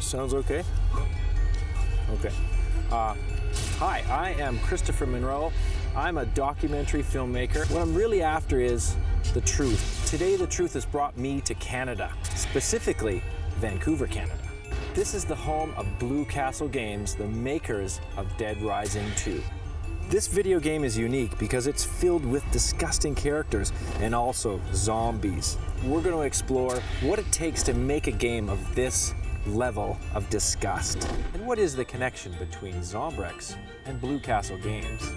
Sounds okay? Okay. Hi, I am Christopher Monroe. I'm a documentary filmmaker. What I'm really after is the truth. Today, the truth has brought me to Canada, specifically Vancouver, Canada. This is the home of Blue Castle Games, the makers of Dead Rising 2. This video game is unique because it's filled with disgusting characters and also zombies. We're going to explore what it takes to make a game of this level of disgust. And what is the connection between Zombrex and Blue Castle Games?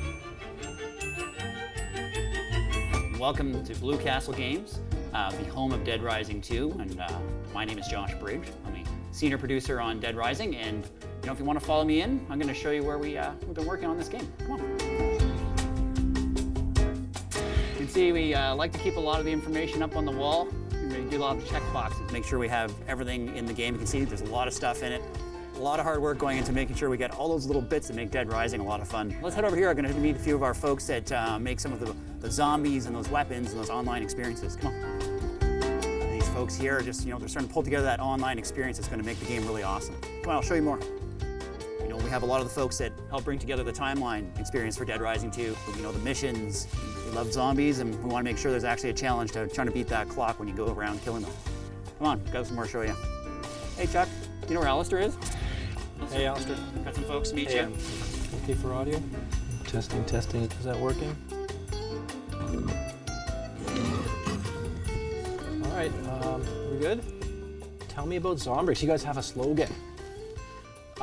Welcome to Blue Castle Games, the home of Dead Rising 2, and my name is Josh Briggs. I'm a senior producer on Dead Rising, and if you want to follow me in, I'm going to show you where we've been working on this game. Come on. You can see we like to keep a lot of the information up on the wall. We do a lot of check boxes, make sure we have everything in the game. You can see there's a lot of stuff in it. A lot of hard work going into making sure we get all those little bits that make Dead Rising a lot of fun. Let's head over here. I'm going to meet a few of our folks that make some of the zombies and those weapons and those online experiences. Come on. And these folks here are just, they're starting to pull together that online experience that's going to make the game really awesome. Come on, I'll show you more. We have a lot of the folks that help bring together the timeline experience for Dead Rising 2. The missions. We love zombies, and we want to make sure there's actually a challenge to trying to beat that clock when you go around killing them. Come on, got some more to show you. Hey, Chuck, you know where Alistair is? Hey, Alistair. Got some folks to meet you. Okay for audio? Testing, testing. Is that working? All right, we good? Tell me about Zombrex. You guys have a slogan.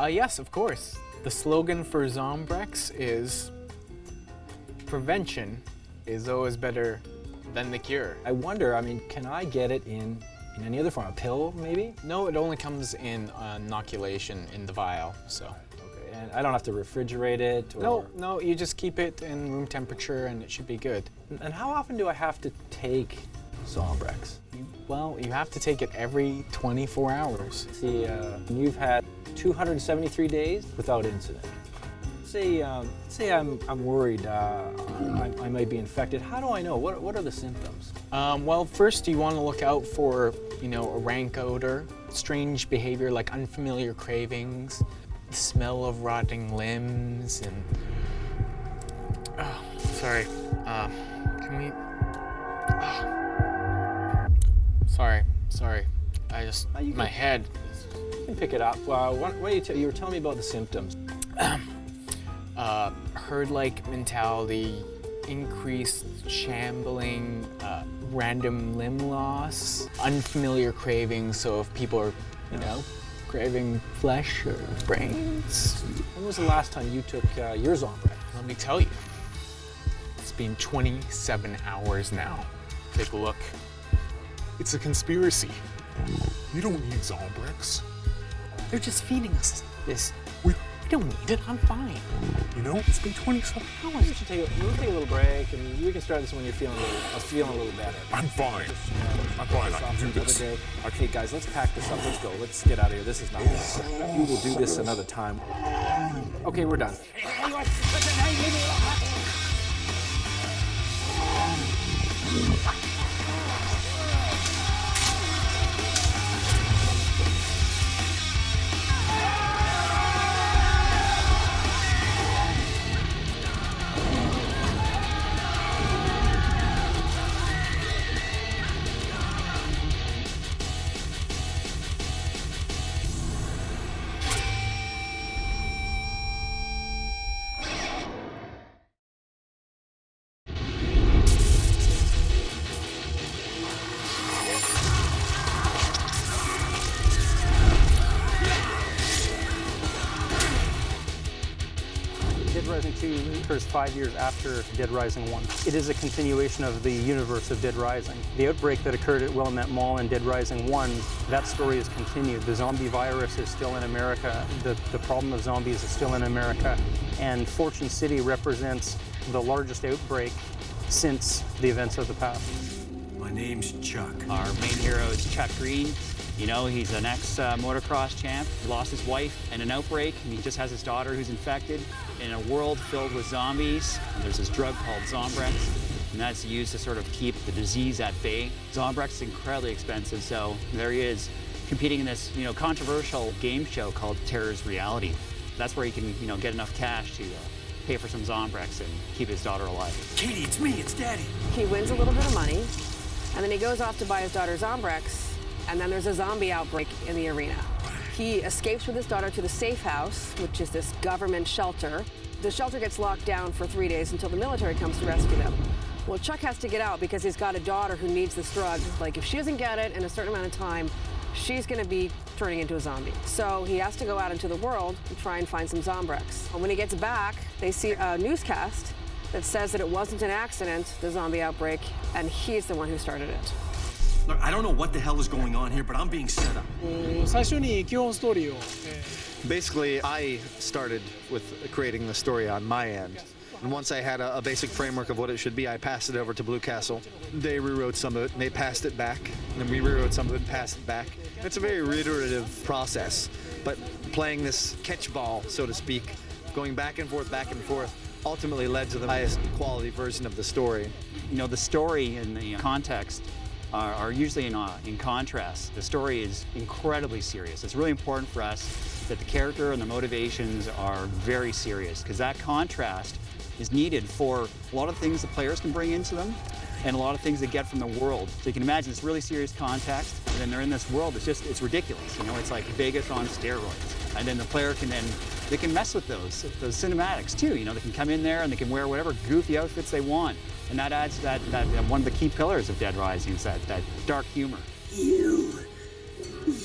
Yes, of course. The slogan for Zombrex is prevention is always better than the cure. I wonder, can I get it in any other form? A pill, maybe? No, it only comes in inoculation in the vial, so. Okay, and I don't have to refrigerate it? Or... No, you just keep it in room temperature and it should be good. And how often do I have to take Zombrex? Well, you have to take it every 24 hours. See, you've had 273 days without incident. Say I'm worried I might be infected. How do I know? What are the symptoms? Well, first you want to look out for, a rank odor, strange behavior like unfamiliar cravings, the smell of rotting limbs, and... Oh, sorry. Can we... Oh. Sorry. My head. You can pick it up. You were telling me about the symptoms. Herd-like mentality, increased shambling, random limb loss, unfamiliar cravings. So if people are, craving flesh or brains. When was the last time you took your Zombrex? Let me tell you. It's been 27 hours now. Take a look. It's a conspiracy. You don't need Zombrex. They're just feeding us this. We don't need it. I'm fine. It's been 27 hours. You should take a little break, and we can start this when you're feeling a little better. I'm fine. I'm fine. I can do this. Okay, guys, let's pack this up. Let's go. Let's get out of here. This is not good. We will do this another time. Okay, we're done. Dead Rising 2 occurs 5 years after Dead Rising 1. It is a continuation of the universe of Dead Rising. The outbreak that occurred at Willamette Mall in Dead Rising 1, that story is continued. The zombie virus is still in America. The problem of zombies is still in America. And Fortune City represents the largest outbreak since the events of the past. My name's Chuck. Our main hero is Chuck Green. He's an ex-motocross champ. He lost his wife in an outbreak, and he just has his daughter who's infected. In a world filled with zombies, and there's this drug called Zombrex, and that's used to sort of keep the disease at bay. Zombrex is incredibly expensive, so there he is, competing in this, controversial game show called Terror's Reality. That's where he can, get enough cash to pay for some Zombrex and keep his daughter alive. Katie, it's me, it's Daddy. He wins a little bit of money, and then he goes off to buy his daughter Zombrex, and then there's a zombie outbreak in the arena. He escapes with his daughter to the Safe House, which is this government shelter. The shelter gets locked down for 3 days until the military comes to rescue them. Well, Chuck has to get out because he's got a daughter who needs this drug. Like, if she doesn't get it in a certain amount of time, she's going to be turning into a zombie. So he has to go out into the world and try and find some Zombrex. And when he gets back, they see a newscast that says that it wasn't an accident, the zombie outbreak, and he's the one who started it. Look, I don't know what the hell is going on here, but I'm being set up. 最初に基本ストーリーを、Basically, I started with creating the story on my end. And once I had a basic framework of what it should be, I passed it over to Blue Castle. They rewrote some of it, and they passed it back. And then we rewrote some of it and passed it back. It's a very reiterative process. But playing this catch ball, so to speak, going back and forth, ultimately led to the highest quality version of the story. The story and the context are usually in contrast. The story is incredibly serious. It's really important for us that the character and the motivations are very serious, because that contrast is needed for a lot of things the players can bring into them and a lot of things they get from the world. So you can imagine this really serious context, and then they're in this world. It's ridiculous. It's like Vegas on steroids. And then the player they can mess with those cinematics too. They can come in there and they can wear whatever goofy outfits they want. And that adds to that one of the key pillars of Dead Rising is that dark humor.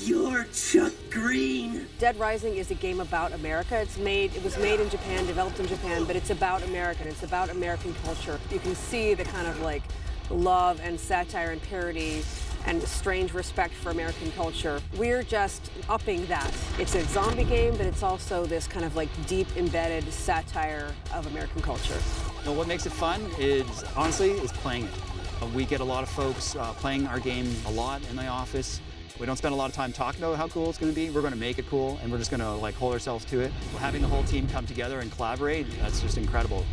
You're Chuck Green. Dead Rising is a game about America. It was made in Japan, developed in Japan, but it's about America. It's about American culture. You can see the kind of like love and satire and parody and strange respect for American culture. We're just upping that. It's a zombie game, but it's also this kind of like deep embedded satire of American culture. What makes it fun is playing it. We get a lot of folks playing our game a lot in the office. We don't spend a lot of time talking about how cool it's going to be. We're going to make it cool, and we're just going to hold ourselves to it. Having the whole team come together and collaborate, that's just incredible.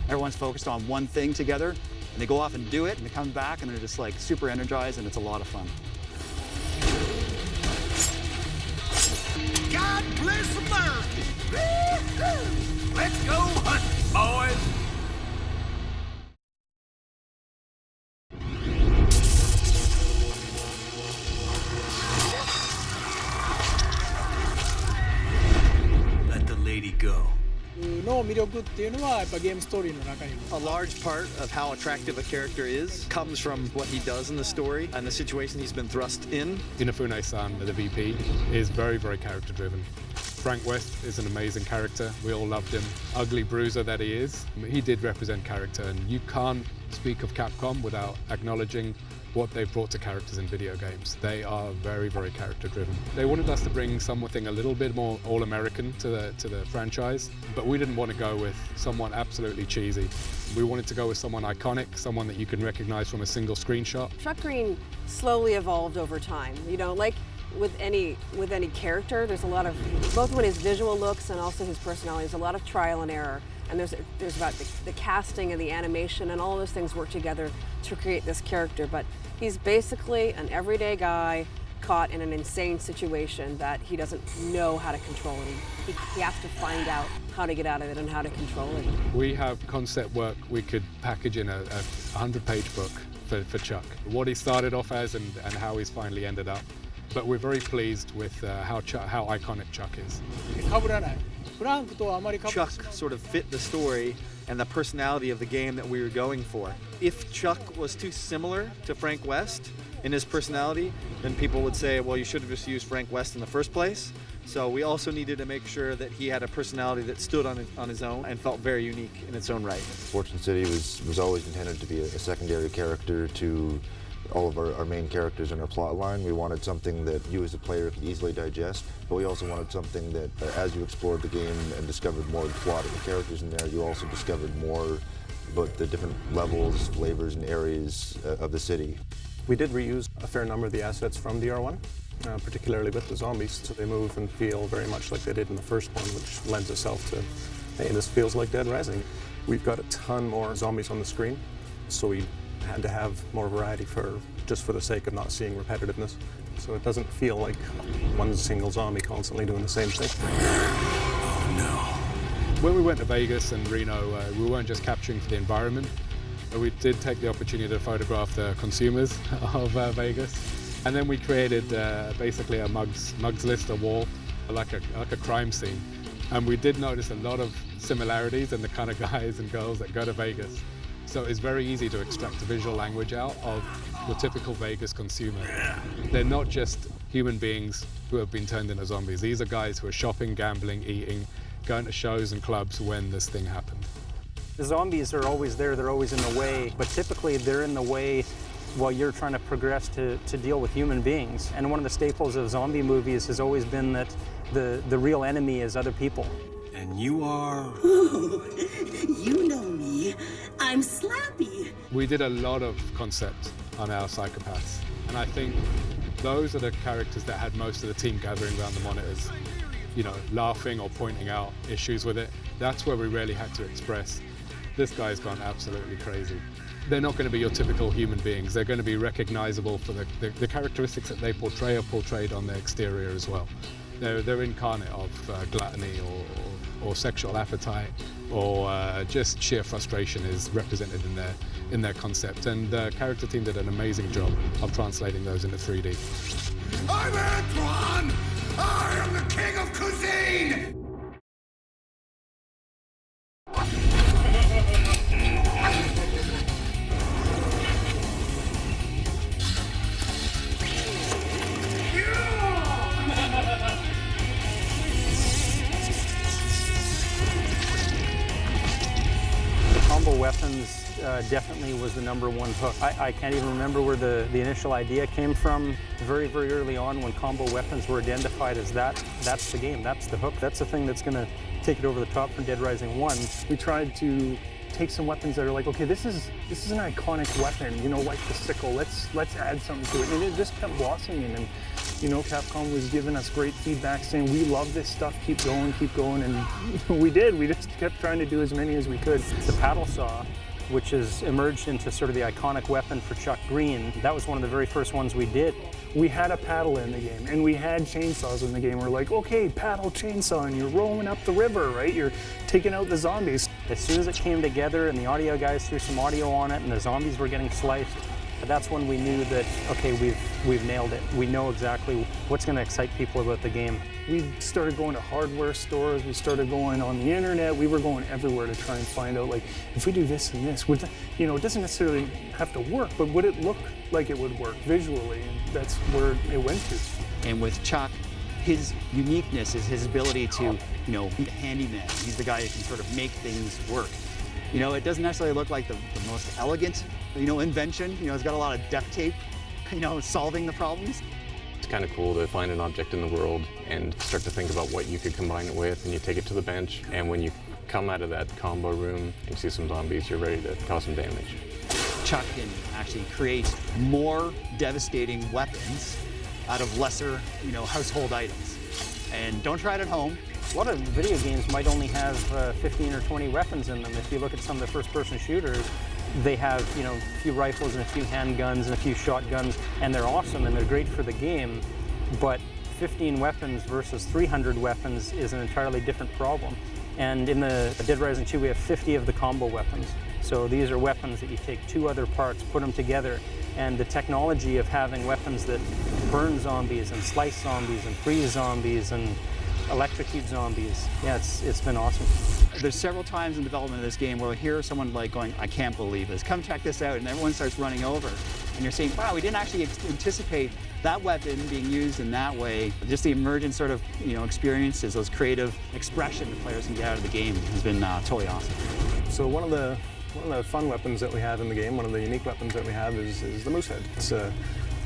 Everyone's focused on one thing together, and they go off and do it, and they come back, and they're just super energized, and it's a lot of fun. God bless America. Let's go hunting, boys. Go. の魅力っていうのはやっぱゲームストーリーの中にも A large part of how attractive a character is comes from what he does in the story and the situation he's been thrust in. Inafune-san, the VP, is very, very character driven. Frank West is an amazing character. We all loved him. Ugly bruiser that he is, he did represent character, and you can't speak of Capcom without acknowledging what they've brought to characters in video games. They are very, very character driven. They wanted us to bring something a little bit more all-American to the franchise, but we didn't want to go with someone absolutely cheesy. We wanted to go with someone iconic, someone that you can recognize from a single screenshot. Chuck Green slowly evolved over time. Like with any character, there's a lot of, both when his visual looks and also his personality, there's a lot of trial and error. And there's about the casting and the animation and all those things work together to create this character. But he's basically an everyday guy caught in an insane situation that he doesn't know how to control it. He has to find out how to get out of it and how to control it. We have concept work we could package in a 100-page book for Chuck. What he started off as and how he's finally ended up. But we're very pleased with how iconic Chuck is. 被らない。フランクとはあまり被らない。 Chuck sort of fit the story and the personality of the game that we were going for. If Chuck was too similar to Frank West in his personality, then people would say, well, you should have just used Frank West in the first place. So we also needed to make sure that he had a personality that stood on his own and felt very unique in its own right. Fortune City was always intended to be a secondary character to all of our main characters in our plot line. We wanted something that you as a player could easily digest, but we also wanted something that as you explored the game and discovered more of the plot of the characters in there, you also discovered more about the different levels, flavors, and areas of the city. We did reuse a fair number of the assets from DR1, particularly with the zombies, so they move and feel very much like they did in the first one, which lends itself to, hey, this feels like Dead Rising. We've got a ton more zombies on the screen, so we had to have more variety just for the sake of not seeing repetitiveness. so it doesn't feel like one single zombie constantly doing the same thing. Oh no. When we went to Vegas and Reno, we weren't just capturing for the environment, but we did take the opportunity to photograph the consumers of Vegas. And then we created basically a mugs list, a wall, like a crime scene. And we did notice a lot of similarities in the kind of guys and girls that go to Vegas. So it's very easy to extract the visual language out of the typical Vegas consumer. They're not just human beings who have been turned into zombies. These are guys who are shopping, gambling, eating, going to shows and clubs when this thing happened. The zombies are always there, they're always in the way, but typically they're in the way while you're trying to progress to deal with human beings. And one of the staples of zombie movies has always been that the real enemy is other people. And you are? Ooh, you know me. I'm Slappy. We did a lot of concept on our psychopaths, and I think those are the characters that had most of the team gathering around the monitors, you know, laughing or pointing out issues with it. That's where we really had to express, this guy's gone absolutely crazy. They're not going to be your typical human beings. They're going to be recognizable for the characteristics that they portray are portrayed on their exterior as well. They're incarnate of gluttony or sexual appetite, or just sheer frustration is represented in their concept. And the character team did an amazing job of translating those into 3D. I'm Antoine! I am the king of cuisine! Combo weapons definitely was the #1 hook. I can't even remember where the initial idea came from. Very, very early on when combo weapons were identified as that's the game, that's the hook. That's the thing that's gonna take it over the top for Dead Rising 1. We tried to take some weapons that are like, okay, this is an iconic weapon, you know, like the sickle. Let's add something to it. And it just kept blossoming. And you know, Capcom was giving us great feedback saying, we love this stuff, keep going. And we did. We just kept trying to do as many as we could. The paddle saw, which has emerged into sort of the iconic weapon for Chuck Green, that was one of the very first ones we did. We had a paddle in the game, and we had chainsaws in the game. We're like, okay, paddle, chainsaw, and you're rolling up the river, right? You're taking out the zombies. As soon as it came together and the audio guys threw some audio on it and the zombies were getting sliced, that's when we knew that, okay, we've nailed it. We know exactly what's going to excite people about the game. We started going to hardware stores, we started going on the internet, we were going everywhere to try and find out, like, if we do this and this, would, you know, it doesn't necessarily have to work, but would it look like it would work visually? And that's where it went to. And with Chuck, his uniqueness is his ability to, you know, be a handyman. He's the guy who can sort of make things work. You know, it doesn't necessarily look like the most elegant, you know, invention. You know, it's got a lot of duct tape, you know, solving the problems. It's kind of cool to find an object in the world and start to think about what you could combine it with, and you take it to the bench, and when you come out of that combo room and you see some zombies, you're ready to cause some damage. Chuck can actually create more devastating weapons out of lesser, you know, household items. And don't try it at home. A lot of video games might only have 15 or 20 weapons in them. If you look at some of the first-person shooters, they have, you know, a few rifles and a few handguns and a few shotguns, and they're awesome and they're great for the game. But 15 weapons versus 300 weapons is an entirely different problem. And in the Dead Rising 2, we have 50 of the combo weapons. So these are weapons that you take two other parts, put them together, and the technology of having weapons that burn zombies and slice zombies and freeze zombies and electrocute zombies. Yeah, it's been awesome. There's several times in development of this game where I hear someone like going, I can't believe this, come check this out, and everyone starts running over. And you're saying, wow, we didn't actually anticipate that weapon being used in that way. Just the emergent sort of, you know, experiences, those creative expression the players can get out of the game has been totally awesome. So one of the fun weapons that we have in the game, one of the unique weapons that we have is the Moosehead. It's a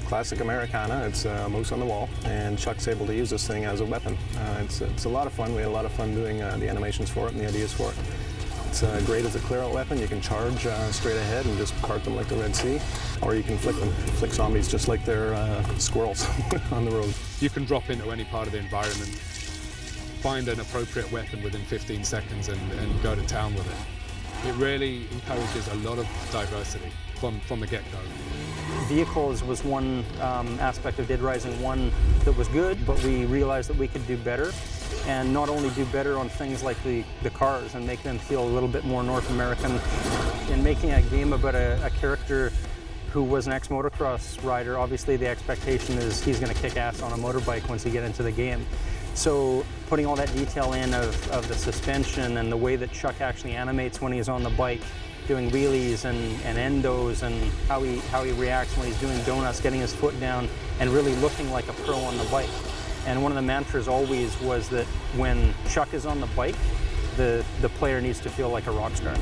classic Americana. It's a moose on the wall, and Chuck's able to use this thing as a weapon. It's a lot of fun. We had a lot of fun doing the animations for it and the ideas for it. It's great as a clear-out weapon. You can charge straight ahead and just park them like the Red Sea, or you can flick zombies just like they're squirrels on the road. You can drop into any part of the environment, find an appropriate weapon within 15 seconds and go to town with it. It really encourages a lot of diversity from the get-go. Vehicles was one aspect of Dead Rising 1 that was good, but we realized that we could do better. And not only do better on things like the cars and make them feel a little bit more North American. In making a game about a character who was an ex-motocross rider, obviously the expectation is he's going to kick ass on a motorbike once he gets into the game. So putting all that detail in of the suspension and the way that Chuck actually animates when he's on the bike, doing wheelies and endos, and how he reacts when he's doing donuts, getting his foot down and really looking like a pro on the bike. And one of the mantras always was that when Chuck is on the bike, the player needs to feel like a rock star.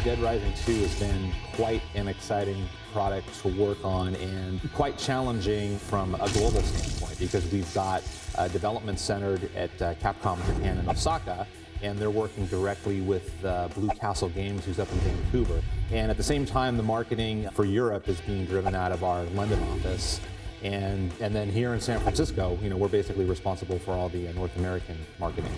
Dead Rising 2 has been quite an exciting product to work on and quite challenging from a global standpoint because we've got development centered at Capcom Japan in Osaka, and they're working directly with Blue Castle Games, who's up in Vancouver. And at the same time, the marketing for Europe is being driven out of our London office. And then here in San Francisco, we're basically responsible for all the North American marketing.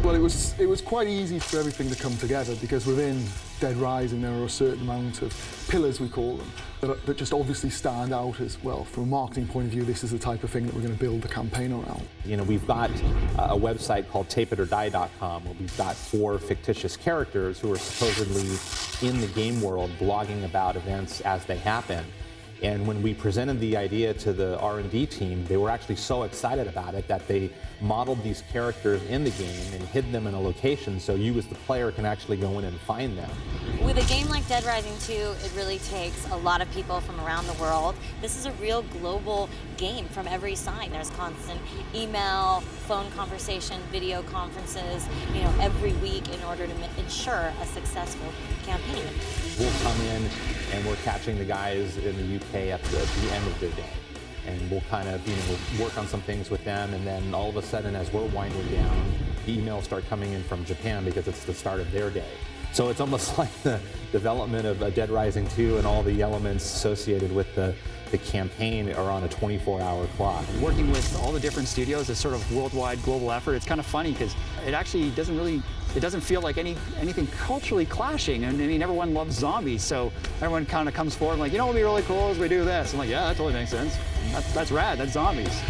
Well, it was quite easy for everything to come together because within Dead Rising there are a certain amount of pillars, we call them, that just obviously stand out as well. From a marketing point of view, this is the type of thing that we're going to build the campaign around. We've got a website called tapeitordie.com where we've got 4 fictitious characters who are supposedly in the game world blogging about events as they happen. And when we presented the idea to the R&D team, they were actually so excited about it that they modeled these characters in the game and hid them in a location so you as the player can actually go in and find them. With a game like Dead Rising 2, it really takes a lot of people from around the world. This is a real global game from every side. There's constant email, phone conversation, video conferences, every week in order to ensure a successful campaign. We'll come in and we're catching the guys in the UK at the end of their day. And we'll kind of, work on some things with them, and then all of a sudden, as we're winding down, the emails start coming in from Japan because it's the start of their day. So it's almost like the development of Dead Rising 2 and all the elements associated with the campaign are on a 24-hour clock. Working with all the different studios, this sort of worldwide global effort, it's kind of funny because it actually doesn't feel like anything culturally clashing. And I mean, everyone loves zombies, so everyone kind of comes forward like, what'd be really cool is we do this. I'm like, yeah, that totally makes sense. That's rad, that's zombies.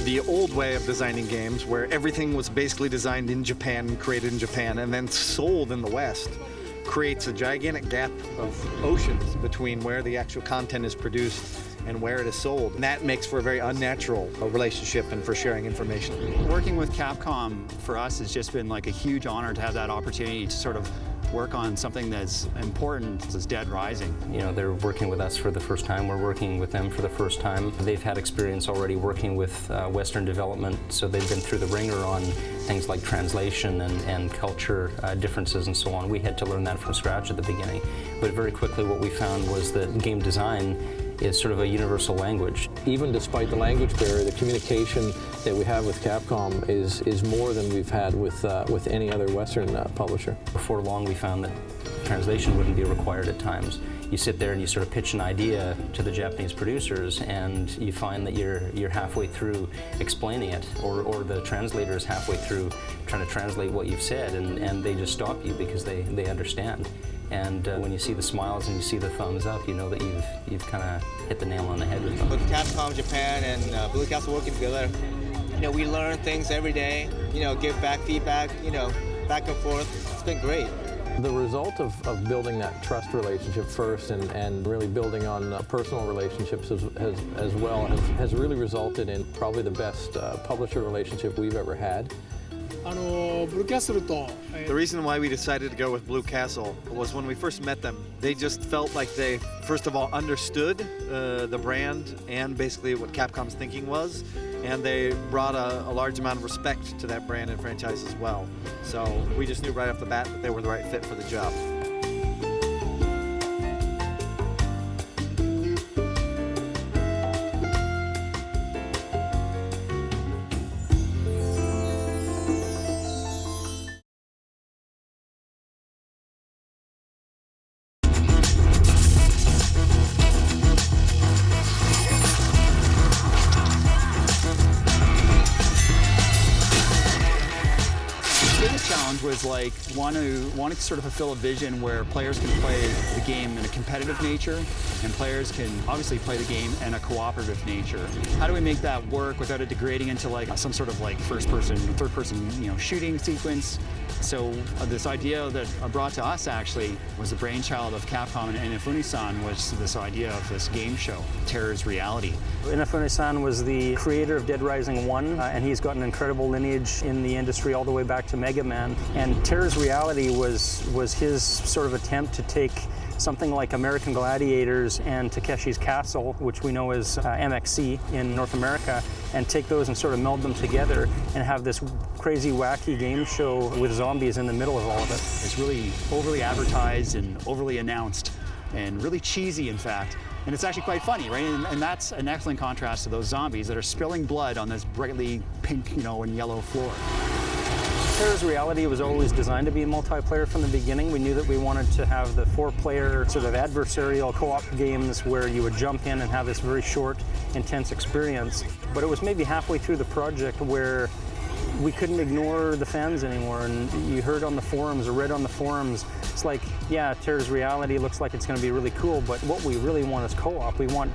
The old way of designing games, where everything was basically designed in Japan, created in Japan, and then sold in the West, creates a gigantic gap of oceans between where the actual content is produced and where it is sold. And that makes for a very unnatural relationship and for sharing information. Working with Capcom for us has just been like a huge honor to have that opportunity to sort of work on something that's important as Dead Rising. They're working with us for the first time. We're working with them for the first time. They've had experience already working with Western development, so they've been through the ringer on things like translation and culture differences and so on. We had to learn that from scratch at the beginning. But very quickly what we found was that game design is sort of a universal language. Even despite the language barrier, the communication that we have with Capcom is more than we've had with any other Western publisher. Before long, we found that translation wouldn't be required at times. You sit there and you sort of pitch an idea to the Japanese producers, and you find that you're halfway through explaining it, or the translator is halfway through trying to translate what you've said, and they just stop you because they understand. And when you see the smiles and you see the thumbs up, you know that you've kind of hit the nail on the head with them. With Capcom Japan and Blue Castle working together, we learn things every day, give back feedback, back and forth. It's been great. The result of building that trust relationship first and really building on personal relationships as well has really resulted in probably the best publisher relationship we've ever had. ブルーキャッスルと、The reason why we decided to go with Blue Castle was when we first met them, they just felt like they, first of all, understood the brand and basically what Capcom's thinking was, and they brought a large amount of respect to that brand and franchise as well. So we just knew right off the bat that they were the right fit for the job. Was like wanting to sort of fulfill a vision where players can play the game in a competitive nature and players can obviously play the game in a cooperative nature. How do we make that work without it degrading into like some sort of like first-person, third-person, shooting sequence? So this idea that brought to us actually was the brainchild of Capcom, and Inafune-san was this idea of this game show, Terror's Reality. Inafune-san was the creator of Dead Rising 1, and he's got an incredible lineage in the industry all the way back to Mega Man. And Terror's Reality was his sort of attempt to take something like American Gladiators and Takeshi's Castle, which we know as MXC in North America, and take those and sort of meld them together and have this crazy, wacky game show with zombies in the middle of all of it. It's really overly advertised and overly announced and really cheesy, in fact. And it's actually quite funny, right? And that's an excellent contrast to those zombies that are spilling blood on this brightly pink, and yellow floor. Terror's Reality was always designed to be multiplayer from the beginning. We knew that we wanted to have the 4-player sort of adversarial co-op games where you would jump in and have this very short, intense experience. But it was maybe halfway through the project where we couldn't ignore the fans anymore. And you heard on the forums or read on the forums, it's like, yeah, Terror's Reality looks like it's going to be really cool, but what we really want is co-op. We want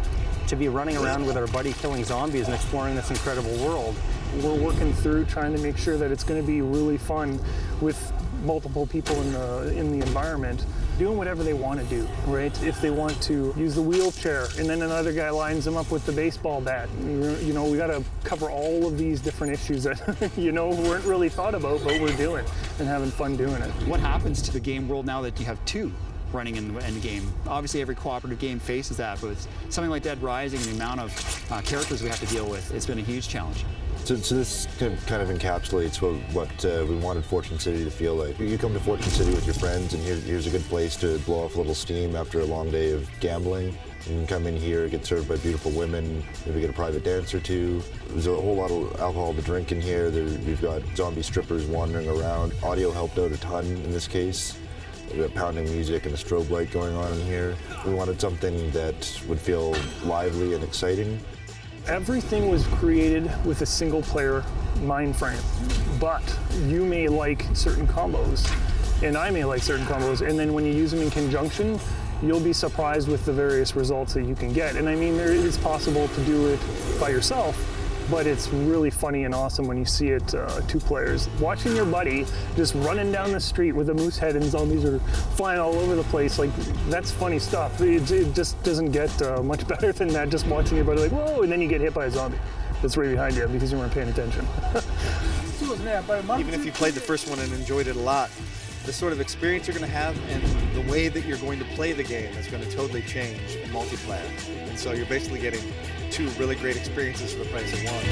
to be running around with our buddy killing zombies and exploring this incredible world. We're working through trying to make sure that it's going to be really fun with multiple people in the environment doing whatever they want to do, right? If they want to use the wheelchair and then another guy lines them up with the baseball bat, we got to cover all of these different issues that weren't really thought about, but we're doing and having fun doing it. What happens to the game world now that you have two running in the game? Obviously every cooperative game faces that, but with something like Dead Rising and the amount of characters we have to deal with, it's been a huge challenge. So this kind of encapsulates what we wanted Fortune City to feel like. You come to Fortune City with your friends, and here's a good place to blow off a little steam after a long day of gambling. You can come in here, get served by beautiful women, maybe get a private dance or two. There's a whole lot of alcohol to drink in here. We've got zombie strippers wandering around. Audio helped out a ton in this case. We've got pounding music and a strobe light going on in here. We wanted something that would feel lively and exciting. Everything was created with a single player mind frame, but you may like certain combos and I may like certain combos, and then when you use them in conjunction, you'll be surprised with the various results that you can get. And I mean, it is possible to do it by yourself, but it's really funny and awesome when you see it 2 players. Watching your buddy just running down the street with a moose head and zombies are flying all over the place, like, that's funny stuff. It just doesn't get much better than that, just watching your buddy like, whoa, and then you get hit by a zombie that's right behind you because you weren't paying attention. Even if you played the first one and enjoyed it a lot, the sort of experience you're going to have and the way that you're going to play the game is going to totally change in multiplayer. And so you're basically getting 2 really great experiences for the price of one.